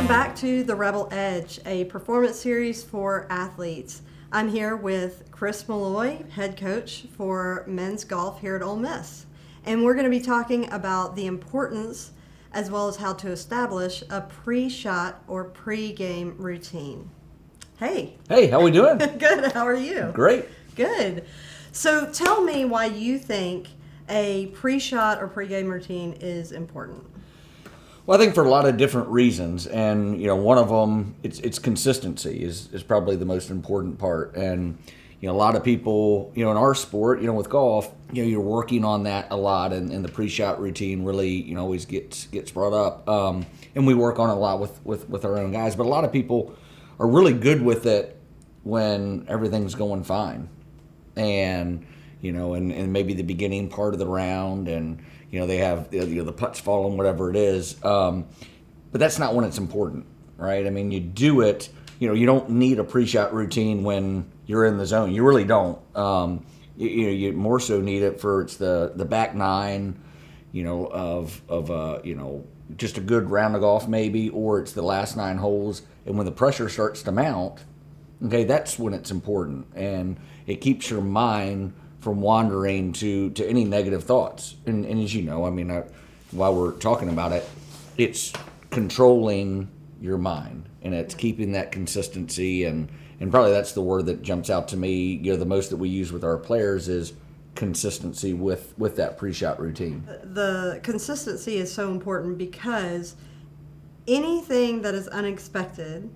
Welcome back to The Rebel Edge, a performance series for athletes. I'm here with Chris Malloy, head coach for men's golf here at Ole Miss. And we're going to be talking about the importance as well as how to establish a pre-shot or pre-game routine. Hey. Hey, how we doing? Good. How are you? Great. Good. So tell me why you think a pre-shot or pre-game routine is important. Well, I think for a lot of different reasons, and one of them, it's consistency is probably the most important part. And a lot of people, in our sport, with golf, you're working on that a lot, and the pre-shot routine really, always gets brought up. And we work on it a lot with our own guys, but a lot of people are really good with it when everything's going fine, and and maybe the beginning part of the round, and they have the putts falling, whatever it is. But that's not when it's important, right? I mean, you do it. You don't need a pre-shot routine when you're in the zone. You really don't. You more so need it for it's the back nine, of just a good round of golf maybe, or it's the last 9 holes. And when the pressure starts to mount, okay, that's when it's important, and it keeps your mind from wandering to any negative thoughts. And as you know, I mean, while we're talking about it, it's controlling your mind, and it's keeping that consistency. And probably that's the word that jumps out to me, the most that we use with our players is consistency with that pre-shot routine. The consistency is so important because anything that is unexpected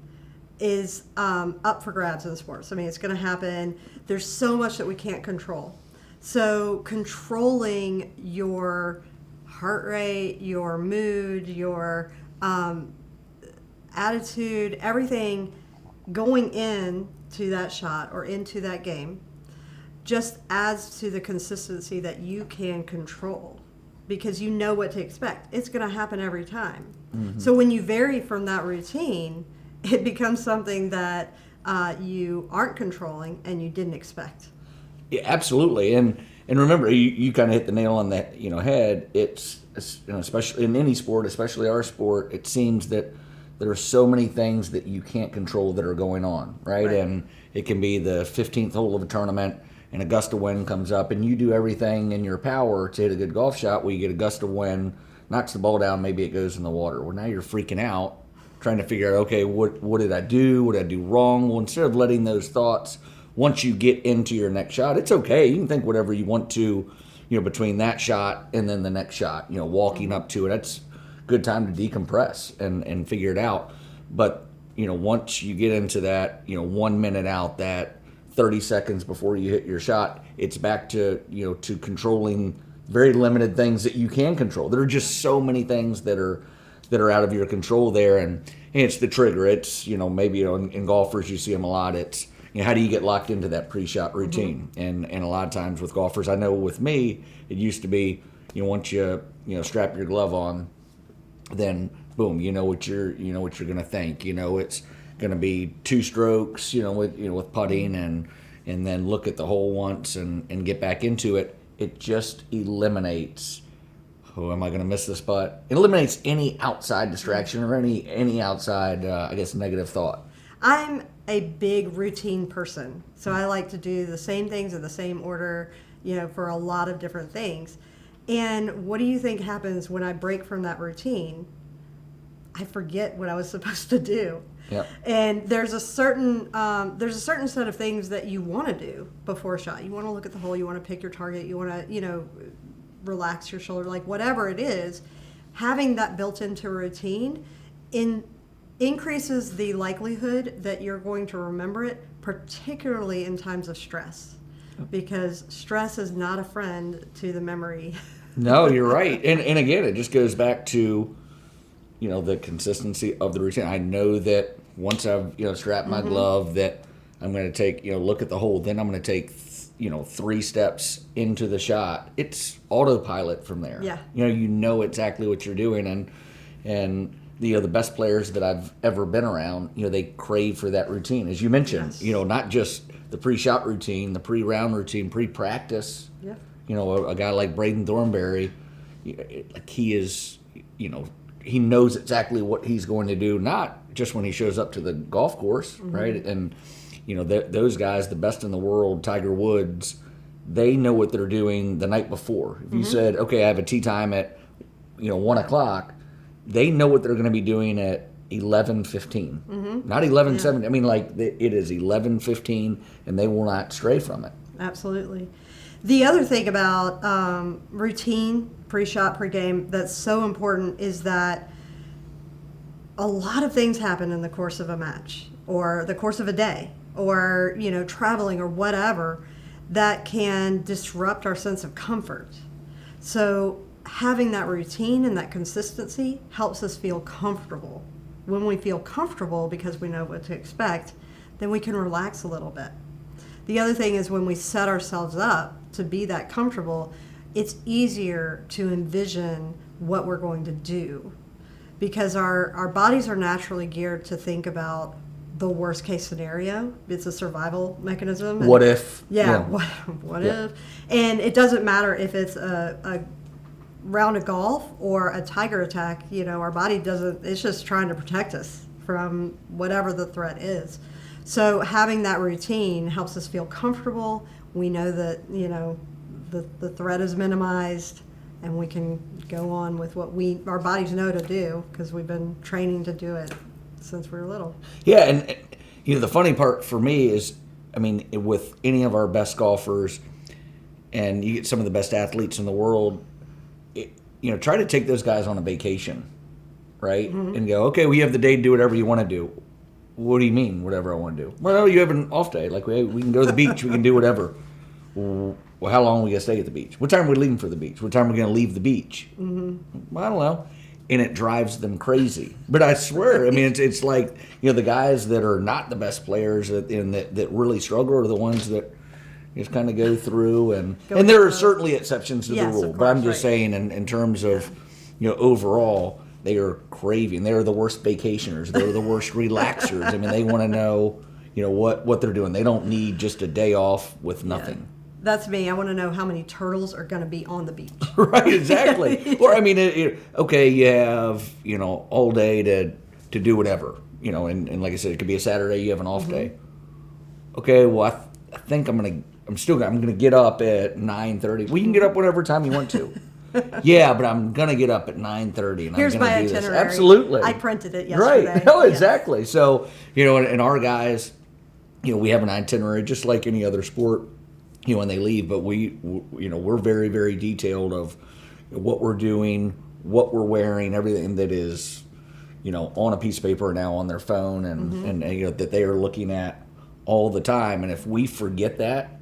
is up for grabs in sports. I mean, it's going to happen. There's so much that we can't control. So controlling your heart rate, your mood, your attitude, everything going into that shot or into that game just adds to the consistency that you can control, because you know what to expect. It's going to happen every time. Mm-hmm. So when you vary from that routine, it becomes something that you aren't controlling and you didn't expect. Yeah, absolutely. And remember, you kind of hit the nail on that head. It's especially in any sport, especially our sport, it seems that there are so many things that you can't control that are going on, right? And it can be the 15th hole of a tournament, and a gust of wind comes up, and you do everything in your power to hit a good golf shot. Where you get a gust of wind, knocks the ball down, maybe it goes in the water. Well, now you're freaking out, trying to figure out, okay, what did I do? What did I do wrong? Well, instead of letting those thoughts, once you get into your next shot, it's okay. You can think whatever you want to, between that shot and then the next shot, walking up to it. That's a good time to decompress and figure it out. But, once you get into that, 1 minute out, that 30 seconds before you hit your shot, it's back to, to controlling very limited things that you can control. There are just so many things that are out of your control there, and it's the trigger. It's maybe in golfers you see them a lot. It's how do you get locked into that pre-shot routine? Mm-hmm. And a lot of times with golfers, I know with me it used to be once you strap your glove on, then boom, you know what you're going to think. It's going to be 2 strokes with putting, and then look at the hole once and get back into it. It just eliminates, oh, am I going to miss this putt? It eliminates any outside distraction or any outside, negative thought. I'm a big routine person, so I like to do the same things in the same order, for a lot of different things. And what do you think happens when I break from that routine? I forget what I was supposed to do. Yep. And there's a certain set of things that you want to do before a shot. You want to look at the hole. You want to pick your target. You want to, relax your shoulder, like whatever it is. Having that built into a routine increases the likelihood that you're going to remember it, particularly in times of stress, because stress is not a friend to the memory. No, you're right. And again, it just goes back to, the consistency of the routine. I know that once I've, strapped my glove, that I'm going to take, look at the hole. Then I'm going to take, 3 steps into the shot. It's autopilot from there. Yeah. You know exactly what you're doing. And the best players that I've ever been around, they crave for that routine. As you mentioned, yes. Not just the pre-shot routine, the pre-round routine, pre-practice. Yeah. A guy like Braden Thornberry, he is, he knows exactly what he's going to do, not just when he shows up to the golf course, right? And those guys, the best in the world, Tiger Woods, they know what they're doing the night before. If you said, okay, I have a tee time at 1:00, they know what they're going to be doing at 11:15, not 11:17. I mean, it is 11:15, and they will not stray from it. Absolutely. The other thing about routine, pre-shot, pre-game, that's so important is that a lot of things happen in the course of a match or the course of a day or, traveling or whatever that can disrupt our sense of comfort. So having that routine and that consistency helps us feel comfortable. When we feel comfortable because we know what to expect, then we can relax a little bit. The other thing is when we set ourselves up to be that comfortable, it's easier to envision what we're going to do because our bodies are naturally geared to think about the worst case scenario. It's a survival mechanism. What if? Yeah, what if? And it doesn't matter if it's a round of golf or a tiger attack, our body it's just trying to protect us from whatever the threat is. So having that routine helps us feel comfortable. We know that, the threat is minimized and we can go on with what our bodies know to do because we've been training to do it since we were little. Yeah, and the funny part for me is, with any of our best golfers and you get some of the best athletes in the world, try to take those guys on a vacation, right? And go, okay, we have the day to do whatever you want to do. What do you mean, whatever I want to do? Well, you have an off day. Like, we can go to the beach. We can do whatever. Well, how long are we going to stay at the beach? What time are we leaving for the beach? What time are we going to leave the beach? Well, I don't know. And it drives them crazy. But I swear, it's like, the guys that are not the best players that really struggle are the ones that just kind of go through. And there are certainly exceptions to the rule. But I'm just saying in terms of, overall, they are craving. They are the worst vacationers. They're the worst relaxers. They want to know, what they're doing. They don't need just a day off with nothing. Yeah. That's me. I want to know how many turtles are going to be on the beach. Right, exactly. Or, okay, you have, all day to do whatever, and like I said, it could be a Saturday, you have an off day. Okay, well, I think I'm going to get up at 9:30. Well, you can get up whatever time you want to. Yeah, but I'm going to get up at 9:30 and Here's I'm going my to do this. itinerary. Absolutely. I printed it yesterday. Right. No, exactly. Yes. So, and our guys, we have an itinerary just like any other sport, when they leave, but we're very, very detailed of what we're doing, what we're wearing, everything that is, on a piece of paper now on their phone and that they are looking at all the time. And if we forget that,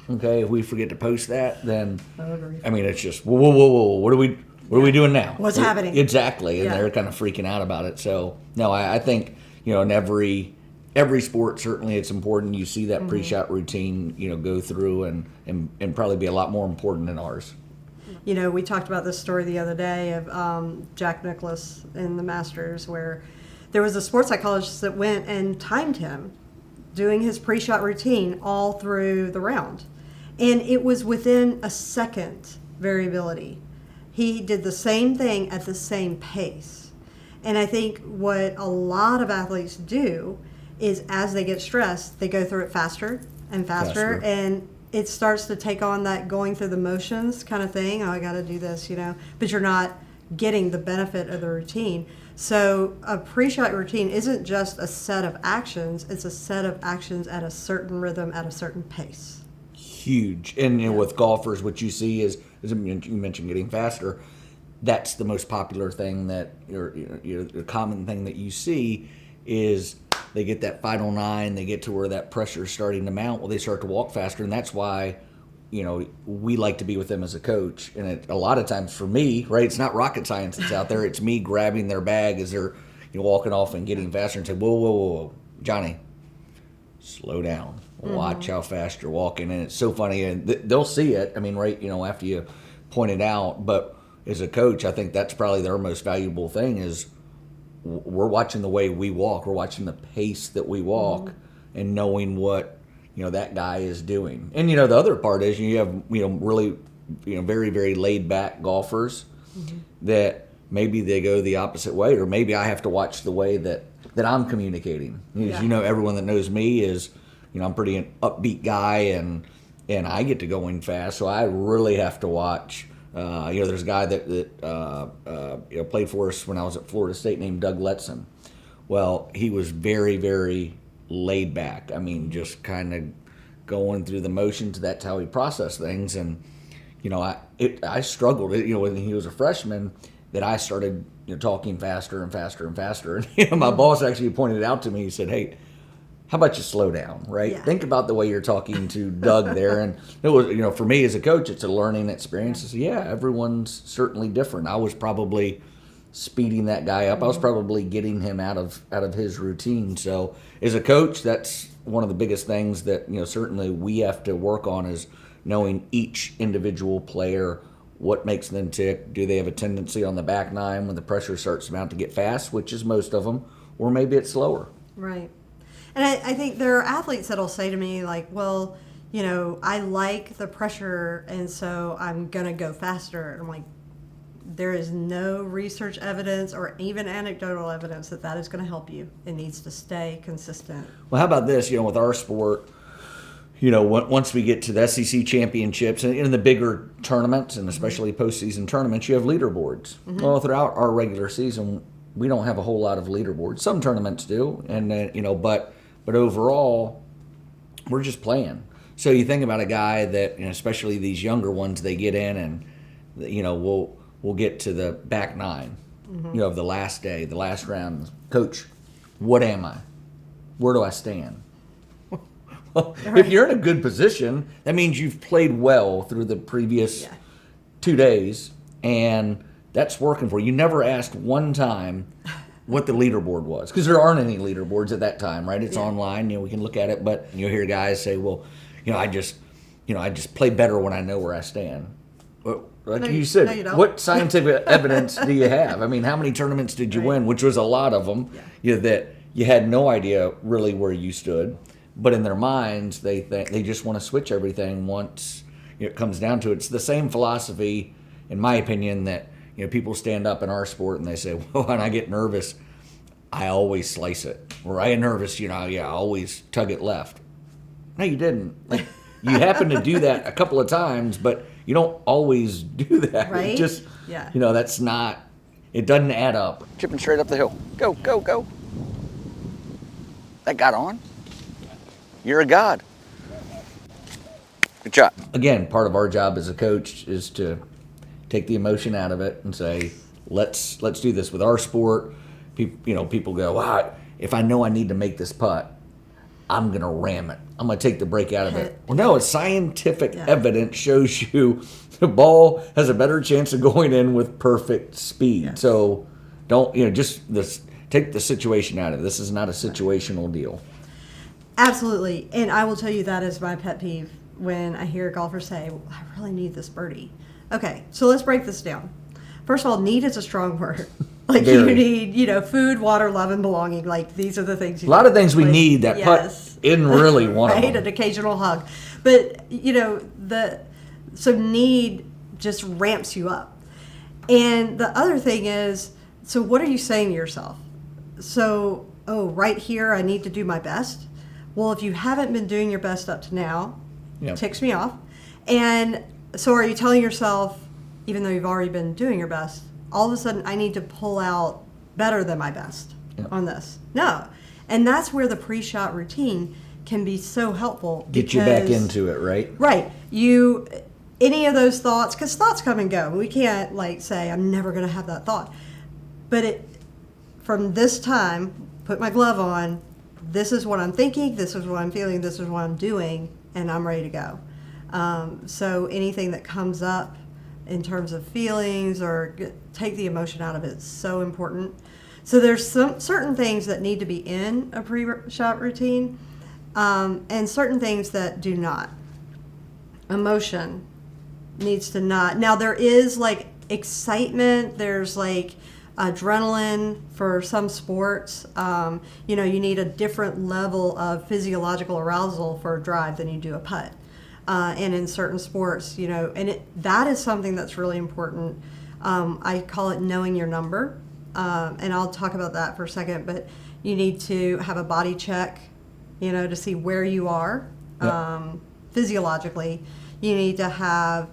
okay, if we forget to post that, then it's just whoa, what are we doing now? What's happening? Exactly, and they're kind of freaking out about it. So no, I think in every sport certainly it's important. You see that pre-shot routine go through and probably be a lot more important than ours. We talked about this story the other day of Jack Nicholson in the Masters where there was a sports psychologist that went and timed him doing his pre-shot routine all through the round. And it was within a second variability. He did the same thing at the same pace. And I think what a lot of athletes do is as they get stressed, they go through it faster and faster. And it starts to take on that going through the motions kind of thing. Oh, I got to do this, but you're not getting the benefit of the routine. So a pre-shot routine isn't just a set of actions. It's a set of actions at a certain rhythm at a certain pace. Huge. And with golfers, what you see is you mentioned getting faster. That's the most popular thing the common thing that you see is they get that final 9, they get to where that pressure is starting to mount. Well, they start to walk faster, and that's why, we like to be with them as a coach. And a lot of times for me, right, it's not rocket science that's out there. It's me grabbing their bag as they're walking off and getting faster and say, whoa, Johnny, slow down. Watch how fast you're walking. And it's so funny. And they'll see it, right, after you point it out. But as a coach, I think that's probably their most valuable thing is we're watching the way we walk. We're watching the pace that we walk and knowing what, that guy is doing. And, the other part is you have, really, very, very laid back golfers that, maybe they go the opposite way, or maybe I have to watch the way that I'm communicating. As you know, everyone that knows me is, I'm pretty an upbeat guy, and I get to going fast, so I really have to watch. There's a guy that played for us when I was at Florida State named Doug Letson. Well, he was very, very laid back. I mean, just kind of going through the motions. That's how he processed things. And, I struggled, when he was a freshman, that I started talking faster and faster and faster. And my boss actually pointed it out to me. He said, "Hey, how about you slow down, right? Yeah. Think about the way you're talking to Doug there." And it was, for me as a coach, it's a learning experience. I said, yeah, everyone's certainly different. I was probably speeding that guy up. I was probably getting him out of his routine. So as a coach, that's one of the biggest things that, certainly we have to work on, is knowing each individual player, what makes them tick. Do they have a tendency on the back nine when the pressure starts about to get fast, which is most of them, or maybe it's slower. Right. And I think there are athletes that'll say to me, like, well, I like the pressure, and so I'm going to go faster. And I'm like, there is no research evidence or even anecdotal evidence that is going to help you. It needs to stay consistent. Well, how about this? With our sport, once we get to the SEC championships and in the bigger tournaments, and especially postseason tournaments, you have leaderboards. Mm-hmm. Well, throughout our regular season, we don't have a whole lot of leaderboards. Some tournaments do, and but overall, we're just playing. So you think about a guy that, especially these younger ones, they get in and, we'll get to the back nine, of the last day, the last round. Coach, what am I? Where do I stand? Well, if you're in a good position, that means you've played well through the previous 2 days, and that's working for you. You never asked one time what the leaderboard was, because there aren't any leaderboards at that time, right? It's online, we can look at it, but you'll hear guys say, well, I just play better when I know where I stand. Well, like you said, what scientific evidence do you have? I mean, how many tournaments did you win? Which was a lot of them, that you had no idea really where you stood, but in their minds, they just want to switch everything once it comes down to it. It's the same philosophy, in my opinion, that people stand up in our sport and they say, well, when I get nervous, I always slice it. Or I get nervous, I always tug it left. No, you didn't. Like, you happen to do that a couple of times, but you don't always do that. Right? It just, that's not, it doesn't add up. Chipping straight up the hill. Go, go, go. That got on. You're a god. Good shot. Again, part of our job as a coach is to take the emotion out of it and say, let's do this with our sport. People go, wow, if I know I need to make this putt, I'm going to ram it. I'm going to take the break out of it. Well, no, it's scientific evidence shows you the ball has a better chance of going in with perfect speed. Yes. So don't, take the situation out of it. This is not a situational deal. Absolutely. And I will tell you that is my pet peeve when I hear golfers say, well, I really need this birdie. Okay, so let's break this down. First of all, need is a strong word. Like, you need, food, water, love, and belonging. Like, these are the things you need. A lot of things we need. That putt isn't really one of them. An occasional hug. But, so need just ramps you up. And the other thing is, so what are you saying to yourself? So, right here, I need to do my best. Well, if you haven't been doing your best up to now, it ticks me off. And so are you telling yourself, even though you've already been doing your best, all of a sudden I need to pull out better than my best on this? No. And that's where the pre-shot routine can be so helpful. Get you back into it, right? Right. Any of those thoughts, because thoughts come and go. We can't say, I'm never going to have that thought. But from this time, put my glove on, this is what I'm thinking, this is what I'm feeling, this is what I'm doing, and I'm ready to go. So anything that comes up in terms of feelings or take the emotion out of it is so important. So there's some certain things that need to be in a pre-shot routine, and certain things that do not. Emotion needs to not. Now there is excitement, there's adrenaline for some sports. You need a different level of physiological arousal for a drive than you do a putt. And in certain sports, that is something that's really important. I call it knowing your number, and I'll talk about that for a second. But you need to have a body check, to see where you are physiologically. You need to have,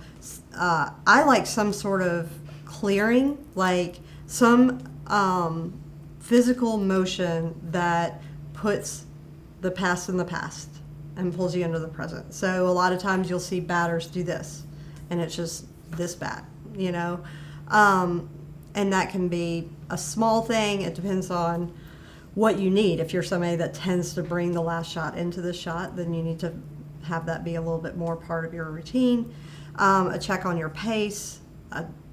I like some sort of clearing, like some physical motion that puts the past in the past and pulls you into the present. So a lot of times you'll see batters do this, and it's just this bat, and that can be a small thing. It depends on what you need. If you're somebody that tends to bring the last shot into the shot, then you need to have that be a little bit more part of your routine. A check on your pace,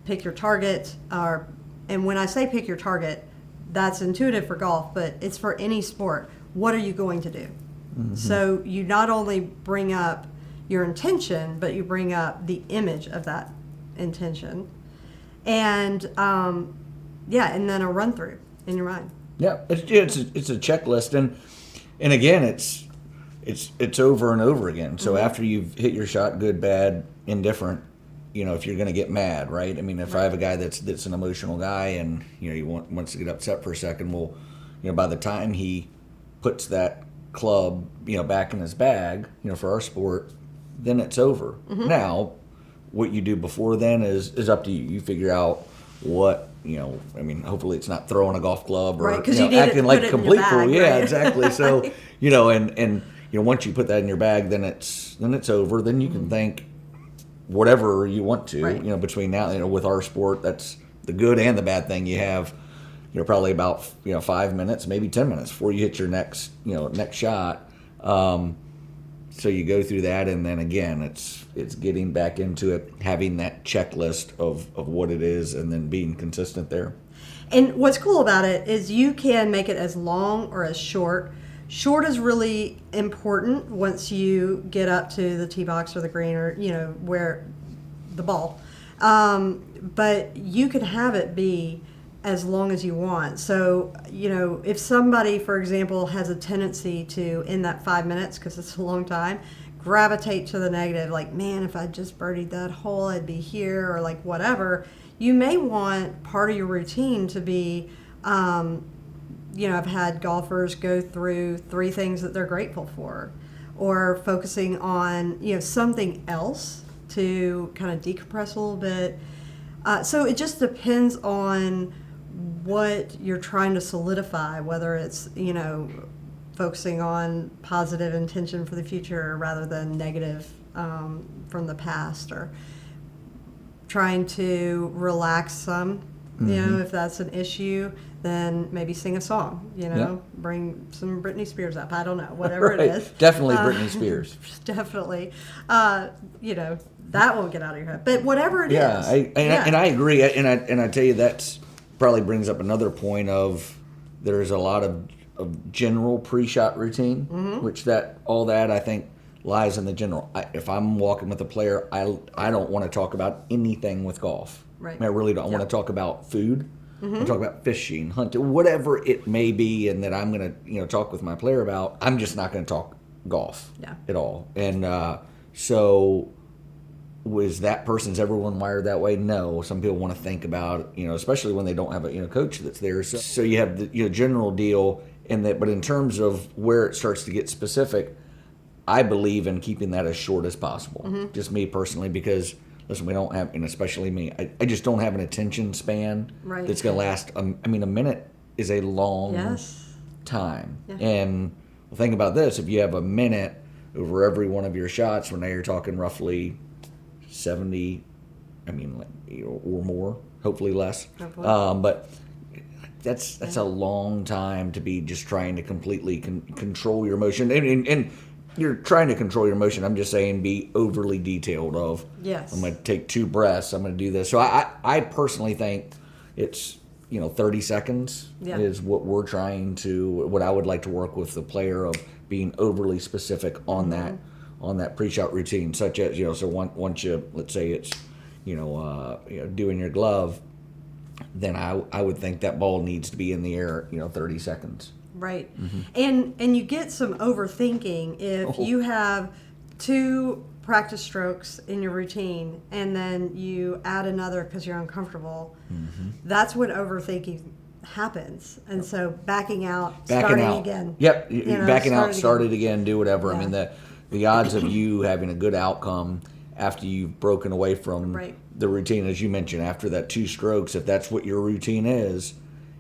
pick your target, and when I say pick your target, that's intuitive for golf, but it's for any sport. What are you going to do? Mm-hmm. So you not only bring up your intention, but you bring up the image of that intention, and and then a run through in your mind. Yeah, it's a checklist, and again, it's over and over again. So after you've hit your shot, good, bad, indifferent, if you're going to get mad, right? I mean, if I have a guy that's an emotional guy, and he wants to get upset for a second, well, by the time he puts that club, back in his bag, for our sport, then it's over. Mm-hmm. Now, what you do before then is up to you. You figure out what. Hopefully it's not throwing a golf club or right, acting like a complete fool. Right? Yeah, exactly. So and once you put that in your bag, then it's over. Then you can think whatever you want to. Right. Between now, with our sport, that's the good and the bad thing. You have probably about 5 minutes, maybe 10 minutes before you hit your next shot. So you go through that, and then again, it's getting back into it, having that checklist of what it is, and then being consistent there. And what's cool about it is you can make it as long or as short. Short is really important once you get up to the tee box or the green or where the ball. But you can have it be as long as you want. So, if somebody, for example, has a tendency to, in that 5 minutes, because it's a long time, gravitate to the negative, like, man, if I just birdied that hole, I'd be here, or like whatever, you may want part of your routine to be, I've had golfers go through 3 things that they're grateful for, or focusing on, something else to kind of decompress a little bit. So it just depends on what you're trying to solidify, whether it's, focusing on positive intention for the future rather than negative from the past, or trying to relax some, if that's an issue, then maybe sing a song, bring some Britney Spears up. I don't know, whatever right. it is. Definitely Britney Spears. Definitely. That won't get out of your head. But whatever it is. And I agree. And I tell you, that's probably brings up another point of there's a lot of general pre-shot routine, which all that I think lies in the general. If I'm walking with a player, I don't want to talk about anything with golf. Right. I really don't. I want to talk about food. I want to talk about fishing, hunting, whatever it may be, and that I'm going to talk with my player about. I'm just not going to talk golf at all. And so was that person's everyone wired that way? No. Some people want to think about, especially when they don't have a coach that's there. So you have the general deal in that, but in terms of where it starts to get specific, I believe in keeping that as short as possible. Just me personally, because listen, we don't have, and especially me, I just don't have an attention span that's going to last. A minute is a long time. Yeah. And think about this: if you have a minute over every one of your shots, well, now you're talking roughly 70, or more, hopefully less. Hopefully. But that's a long time to be just trying to completely control your emotion. And you're trying to control your emotion. I'm just saying be overly detailed of, I'm going to take 2 breaths, I'm going to do this. So I personally think it's, 30 seconds is what we're trying to, what I would like to work with the player of being overly specific on that pre-shot routine, such as, so once you, let's say it's, doing your glove, then I would think that ball needs to be in the air, 30 seconds. Right. And you get some overthinking if you have 2 practice strokes in your routine and then you add another because you're uncomfortable, that's when overthinking happens. And so backing out, starting again. Yep, backing out, start start it again, do whatever. I Yeah. mean, the odds of you having a good outcome after you've broken away from Right. the routine, as you mentioned, after that 2 strokes, if that's what your routine is,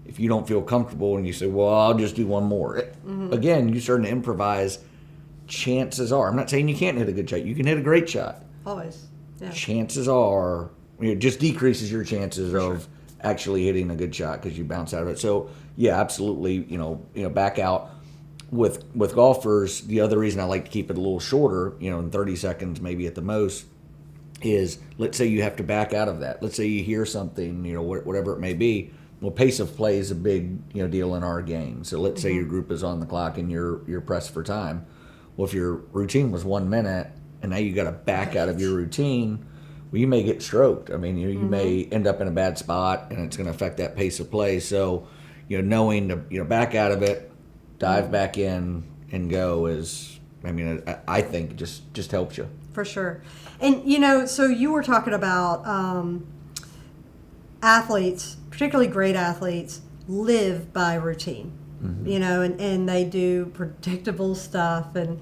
if you don't feel comfortable and you say, well, I'll just do one more. Again, you start to improvise. Chances are, I'm not saying you can't hit a good shot. You can hit a great shot. Always. Yeah. Chances are, it just decreases your chances of actually hitting a good shot because you bounce out of it. So, yeah, absolutely, back out. With golfers, the other reason I like to keep it a little shorter, in 30 seconds maybe at the most, is let's say you have to back out of that. Let's say you hear something, whatever it may be. Well, pace of play is a big deal in our game. So let's say your group is on the clock and you're pressed for time. Well, if your routine was 1 minute and now you got to back out of your routine, well, you may get stroked. I mean, you may end up in a bad spot and it's going to affect that pace of play. So, knowing to back out of it, dive back in and go is, I think just helps you. For sure. And, so you were talking about athletes, particularly great athletes, live by routine, and they do predictable stuff. And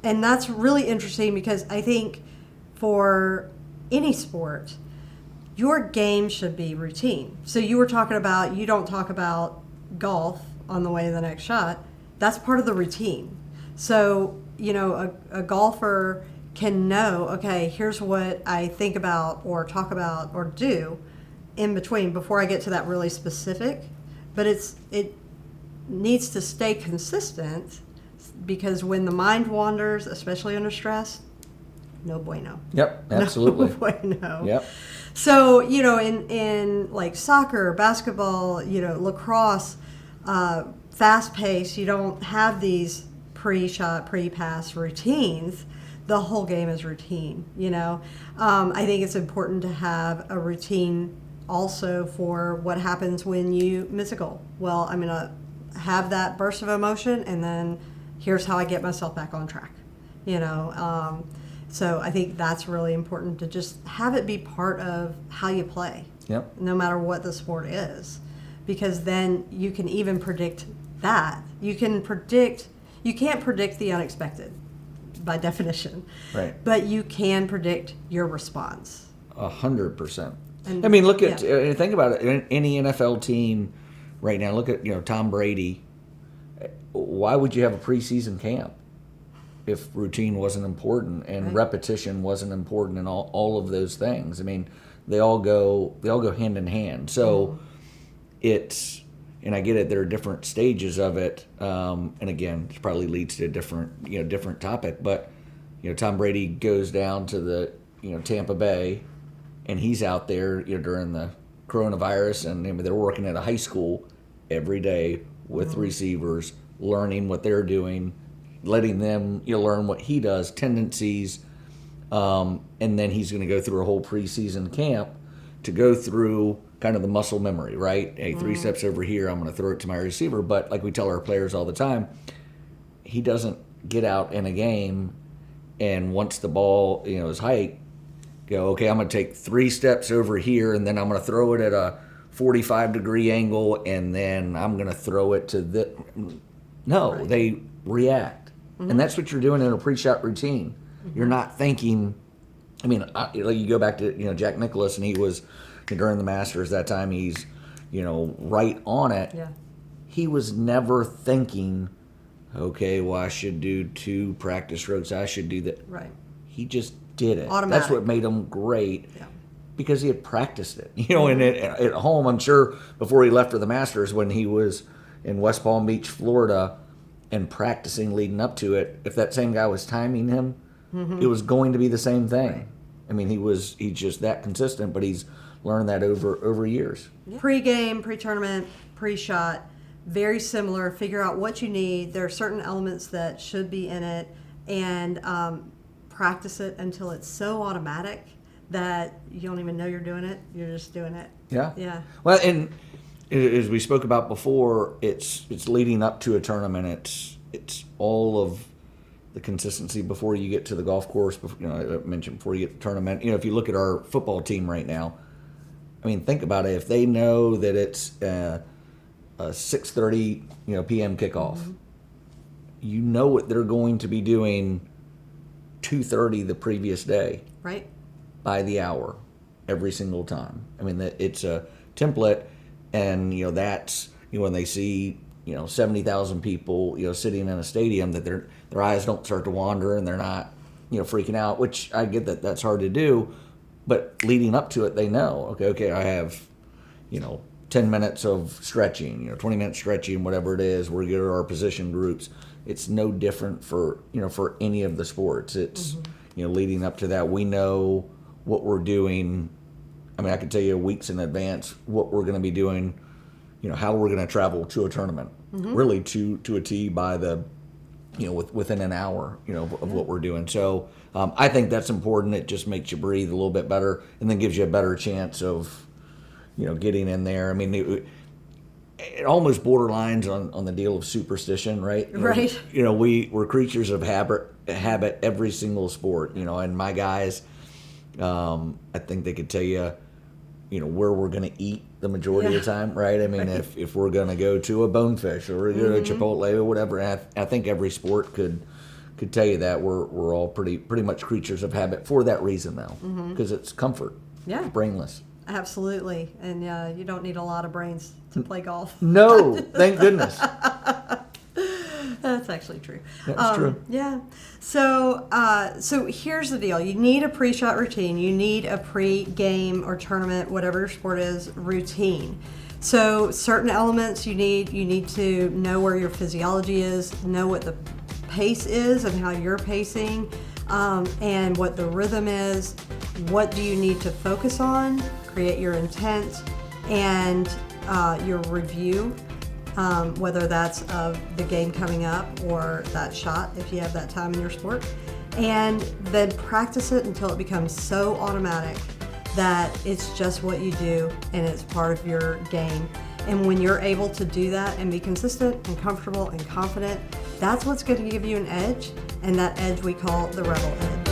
that's really interesting because I think for any sport, your game should be routine. So you were talking about, you don't talk about golf on the way to the next shot. That's part of the routine. So, a golfer can know, okay, here's what I think about or talk about or do in between before I get to that really specific. But it needs to stay consistent because when the mind wanders, especially under stress, no bueno. Yep, absolutely. No bueno. Yep. So, in like soccer, basketball, lacrosse, fast pace, you don't have these pre-shot, pre-pass routines. The whole game is routine, I think it's important to have a routine also for what happens when you miss a goal. Well, I'm going to have that burst of emotion and then here's how I get myself back on track, So I think that's really important to just have it be part of how you play, no matter what the sport is, because then you can even predict that. You can't predict the unexpected by definition, right? But you can predict your response. 100%. Look at think about it. Any NFL team right now. Look at Tom Brady. Why would you have a preseason camp if routine wasn't important and repetition wasn't important and all of those things? They all go hand in hand. So it's, and I get it, there are different stages of it, and again, it probably leads to a different topic. But Tom Brady goes down to the Tampa Bay, and he's out there during the coronavirus, and they're working at a high school every day with receivers, learning what they're doing, letting them learn what he does, tendencies, and then he's going to go through a whole preseason camp to go through kind of the muscle memory, right? Hey, 3 steps over here, I'm going to throw it to my receiver. But like we tell our players all the time, he doesn't get out in a game and once the ball is hiked, go, okay, I'm going to take 3 steps over here and then I'm going to throw it at a 45-degree angle and then I'm going to throw it to the... No, right. They react. And that's what you're doing in a pre-shot routine. You're not thinking... you go back to Jack Nicholson, he was during the Masters that time. He's right on it. Yeah. He was never thinking, okay, well I should do 2 practice strokes. I should do that. Right. He just did it. Automatic. That's what made him great. Yeah. Because he had practiced it. And at home, I'm sure before he left for the Masters, when he was in West Palm Beach, Florida, and practicing leading up to it, if that same guy was timing him, it was going to be the same thing. Right. He's just that consistent, but he's learned that over years. Yeah. Pre-game, pre-tournament, pre-shot, very similar. Figure out what you need. There are certain elements that should be in it, and practice it until it's so automatic that you don't even know you're doing it. You're just doing it. Yeah. Yeah. Well, and as we spoke about before, it's leading up to a tournament. It's all of the consistency before you get to the golf course. You know, I mentioned before you get to the tournament. You know, if you look at our football team right now, I mean, think about it. If they know that it's a 6:30 p.m. kickoff, you know what they're going to be doing 2:30 the previous day, Right. by the hour, every single time. I mean, it's a template, and that's when they see 70,000 people sitting in a stadium, that their eyes don't start to wander and they're not freaking out. Which I get that that's hard to do, but leading up to it, they know okay, I have 10 minutes of stretching, 20 minutes stretching, whatever it is. We're good at our position groups. It's no different for for any of the sports. It's leading up to that, we know what we're doing. I mean, I can tell you weeks in advance what we're going to be doing, how we're going to travel to a tournament, really to a tee by the, within an hour, of what we're doing. So I think that's important. It just makes you breathe a little bit better, and then gives you a better chance of, getting in there. I mean, it almost borderlines on the deal of superstition, right? Right. We're creatures of habit every single sport, and my guys, I think they could tell you, where we're going to eat the majority of the time, right? I mean, if we're going to go to a Bonefish or we're going to Chipotle or whatever, and I think every sport could tell you that we're all pretty much creatures of habit for that reason, though, because it's comfort. Yeah. It's brainless. Absolutely. And you don't need a lot of brains to play golf. No, thank goodness. That's actually true. That's true. Yeah. So here's the deal. You need a pre-shot routine. You need a pre-game or tournament, whatever your sport is, routine. So certain elements you need to know where your physiology is, know what the pace is and how you're pacing, and what the rhythm is. What do you need to focus on? Create your intent and your review. Whether that's of the game coming up or that shot, if you have that time in your sport, and then practice it until it becomes so automatic that it's just what you do and it's part of your game. And when you're able to do that and be consistent and comfortable and confident, that's what's going to give you an edge, and that edge we call the rebel edge.